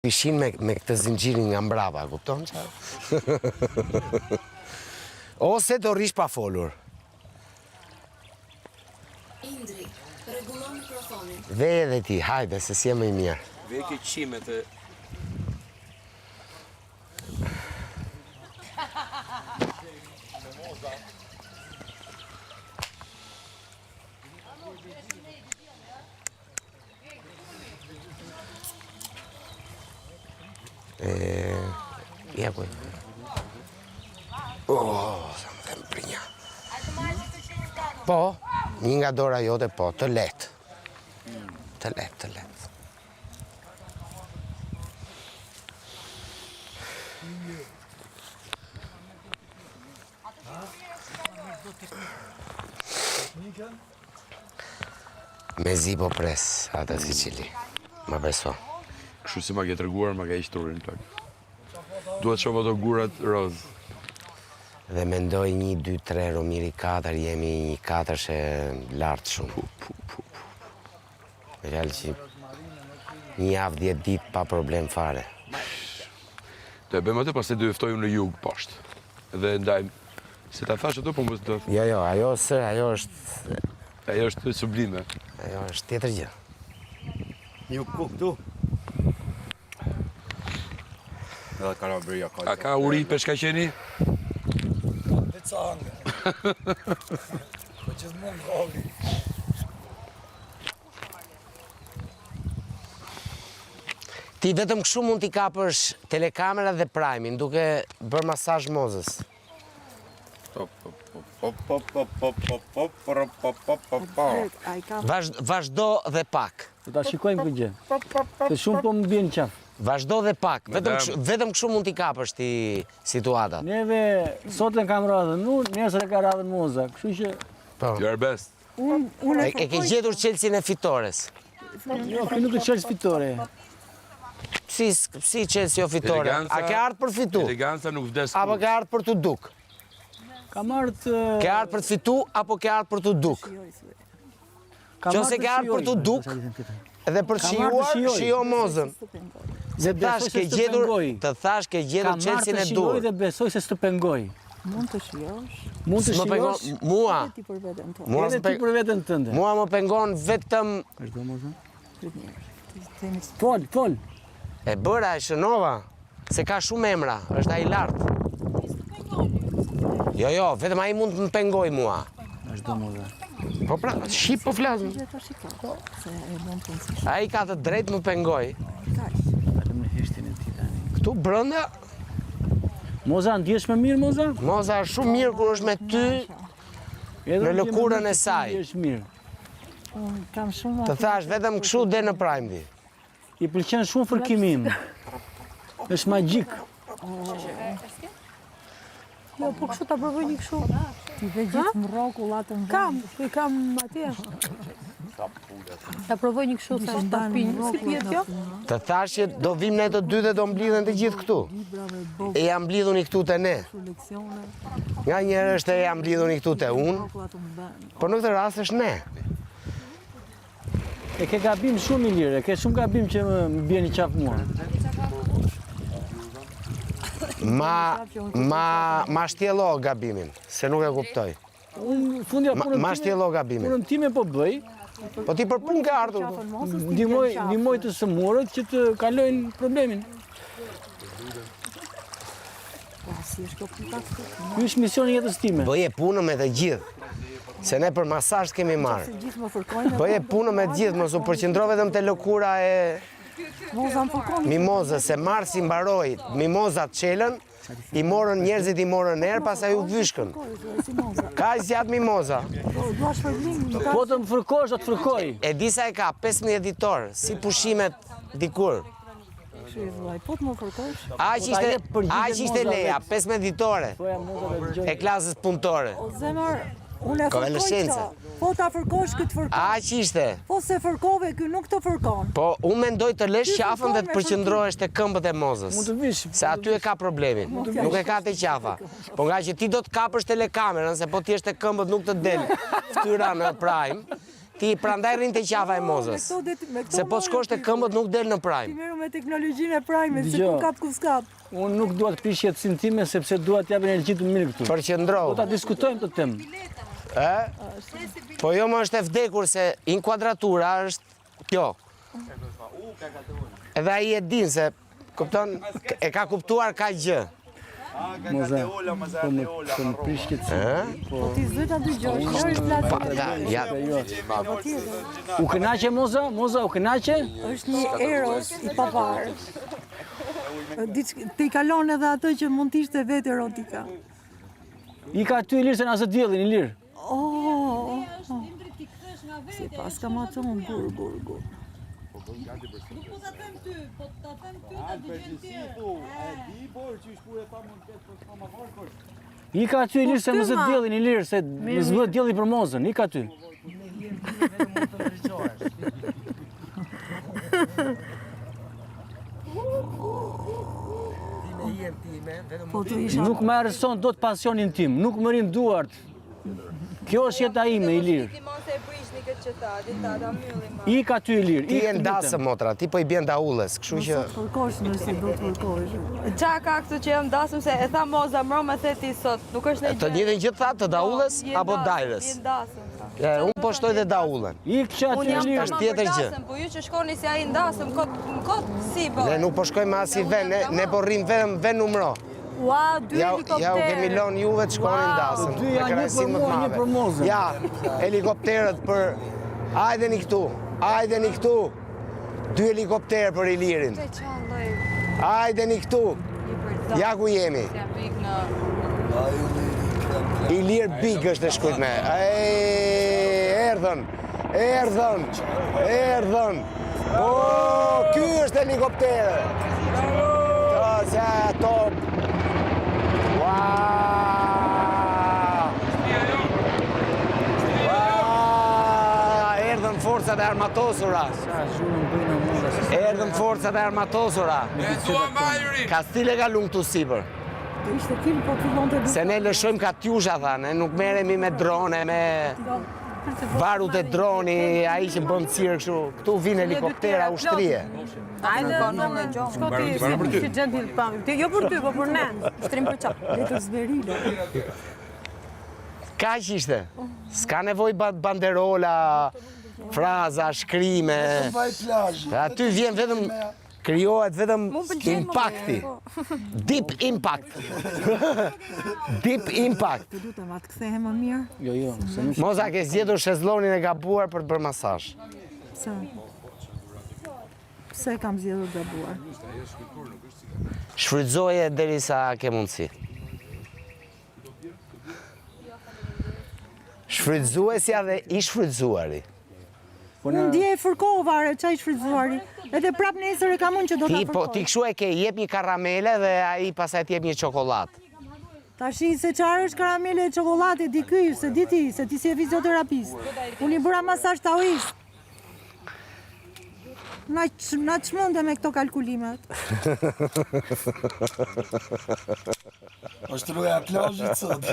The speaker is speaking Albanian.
Pishin me këtë zinxhirin nga mbrapa, kupton çfarë? Ose do rish pa folur. Indri, rregullon mikrofonin. Ve edhe ti, hajde, se si e më i mirë. Ve ke qimet e... Ja kuj. Sa më them për një. Po, një nga dora jote, po, të letë. Të letë. Me zi po pres, atë Sicili. Ma beso. Kështu si ma ke treguar, ma ka iq turin plak. Duhet shoh ato gurat roz. Dhe mendoj 1, 2, 3, Romiri 4, jemi 4 shë lartë shumë. Me realë që një javë 10 ditë pa problem fare. Të e bëjmë atë, pas e dy eftojmë në jug poshtë. Dhe ndajmë, se ta thash ato, po më të... Jo, ajo është sublime. Ajo është tjetër gjë. Një kuk tu. Edhe Kalabria ka. A ka uri peshkaqeni? Veca hangë. Po gjithmonë ngali. Ti vetëm kështu mund t'i kapësh telekamera dhe Prime-in, duke bërë masazh mozës. Vazhdo dhe pak. Ta shikojmë këtë gjë. Se shumë po më bjen qaf. Vazhdo dhe pak. Vetëm kështu mund t'i kapësh ti situatat. Neve sot e kam radhën unë, nesër e ka radhën moza. Kështu që... You are best. E ke gjetur Chelsea-n e fitores. Jo, kjo nuk e Chelsea fitore. Si Chelsea o fitore? A ke ardhë për fitu? Eleganca nuk vdes. Apo ke ardhë për t'u duk? Kam ardhë... Ke ardhë për të fitu, apo ke ardhë për t'u duk? Qëse ke ardhë për t'u duk, edhe për shijuar, shijo mozën. Se thash ke gjetur, të thash ke gjetur Chelsea-n e dur. Kam ardhë të shijoj dhe besoj se s'të pengoj. Mund të shijosh. Mund të shijosh. Mua. Edhe ti për veten tënde. Edhe ti për veten tënde. Mua më pengon vetëm... Vazhdo moza. Fol. Fol. E bëra, e shënova, se ka shumë emra, është ai lartë. Jo, vetëm ai mund të më pengoj mua. Vazhdo moza. Po pra, shqip po flasëm. Ai ka të drejtë më pengoj. Vetëm në heshtin e ti tani. Këtu brenda, Moza, ndjesh më mirë, Moza? moza është shumë mirë kur është me ty në lëkurën e saj. Ndjesh mirë. Kam shumë... Të thash vetëm kështu dhe në Prime. I pëlqen shumë fërkimim. Është magjik. Jo, po kështu ta provoj një kështu. Ti ve gjithë mrokullat në vend. Kam atje. Ta provoj një kështu sa ta pinj. Si pihet kjo? Të thash që do vim ne të dy dhe do mblidhen të gjithë këtu. E jam mblidhuni këtu të ne. Nga njërë është e jam mblidhuni këtu të unë, por në këtë rast është ne. E ke gabim shumë i lirë, ke shumë gabim që më bjeni qaf mua. Ma shtjelo gabimin, se nuk e kuptoj. Unë fundja Ma shtjelo gabimin. punën time po bëj, Po ti për punë ke ardhur. ndihmoj të sëmurët që të kalojnë problemin. Ky është misioni i jetës time. Bëje punën me të gjithë, se ne për masazh kemi marrë. Bëje punën me të gjithë, mos u përqendro vetëm te lëkura e mimozës, se marsi mbaroi, mimozat çelën, i morën njerëzit i morën erë, pastaj u vyshkën. Ka zjat mimoza. Po të më fërkosh, do të fërkoj. E di sa e ka, 15 ditor, si pushimet dikur. Po të më fërkosh? Aq ishte leja, 15 ditore e klasës punëtore. O zemër, unë e fërkoj Konvalescenca. këta. Po ta fërkosh këtë fërkoj. Aq ishte. Po se fërkove, ky nuk të fërkon. Po, unë mendoj të lesh qafën dhe të përqëndrohesh të këmbët e mozës. Mund të vish. Se aty e ka problemin. Nuk e ka të qafa. Po nga që ti do të kapësh telekamerën, se po ti është të këmbët nuk të del ftyra në Prime, ti prandaj rrin te qafa e mozës. Se po shkosh te këmbët nuk del në Ti prime. merru me teknologjinë e prime, se Dgjoj. ku kap ku s'kap. Unë nuk dua të prish jetësinë time sepse dua të jap energji të mirë këtu. Përqendrohu. Do ta diskutojmë këtë temë. Po jo më është e vdekur se inkuadratura është kjo. Edhe ai e din se, kupton, e ka kuptuar ka gjë. Moza, po më prish jetësinë. Po ti s'do ta dëgjosh, është vllaç. Ja, U kënaqe Moza? Moza u kënaqe? Është një eros i papar. Te i kalon edhe ato që mund t'ishte vetë erotika. I ka ty i lirë se na zë diellin i lirë. Oh, si pas ka ma tonë, gur. I ka ty i lirë se më zë diellin i lirë se më zë dielli për Mozën. I ka ty. Po tu isha Nuk më arreson dot pasionin tim, nuk më rin duart. Kjo është jeta ime i lirë. I ka ty i lirë. ti e ndasëm motra, ti po i bjen daullës, kështu që përkosh nëse do të përkosh. Qa ka këtu që jam dasëm se e tha Moza mro me the ti sot, nuk është në të njëjtën gjë tha të daullës apo dajrës. Je dasëm. Unë po shtoj dhe daullën. I qa ty Unë i jam lirë. është tamam për tjetër gjë. dasëm, po ju që shkoni si ai ndasëm, kot si po. Ne nuk po shkojmë as i ven, ne po rrim ven numro. Ua, dy Ja u kemi helikopter. lënë juve të shkoni ndasëm. Dy janë, një për mua, një për Mozën. Ja, helikopterët për... Hajdeni këtu, hajdeni këtu. 2 helikopterë për Ilirin. Hajdeni këtu. Ja ku jemi. Ilir Big është e shkujt me. Erdhën. O, ky është helikopterë. Se top. Erdhën forcat e armatosura. Erdhën forcat e armatosura. Ka stile ka lungë të sipër. Do ishte film, po fillon të Se ne lëshojmë katyusha, tha, ne nuk merremi me drone, me varut e droni, ai që bën cirë kështu. Këtu vinë helikoptera ushtrie. Ajde, shko ti si gjendil pam. Jo për ty, po për ne. Shtrim për çap. letër zverilo. Kaq ishte. S'ka nevoj banderola, fraza, shkrime. Aty vjen vetëm, krijohet vetëm impakti. Deep impact. Deep impact. Të lutem, atë kthehem më mirë. Jo, se nuk Moza ke zgjedhur shezlonin e gabuar për të bërë masazh. Pse kam zgjedhur gabuar? Shfrytzoje derisa ke mundësi. Shfrytzuesja dhe i shfrytzuari. Unë ndjej fërkova, çaj shfrytzuari. Edhe prap nesër e kam unë që do ta Ti fërkoj. ti kshu e ke, jep një karamele dhe ai pastaj t'jep një çokoladë. Tashi se çfarë është karamele e çokoladë di ky, se di ti, se ti si e fizioterapist. Unë i bëra masazh taoist. Na çmendem me këto kalkulimet. Është roja plazhit sot.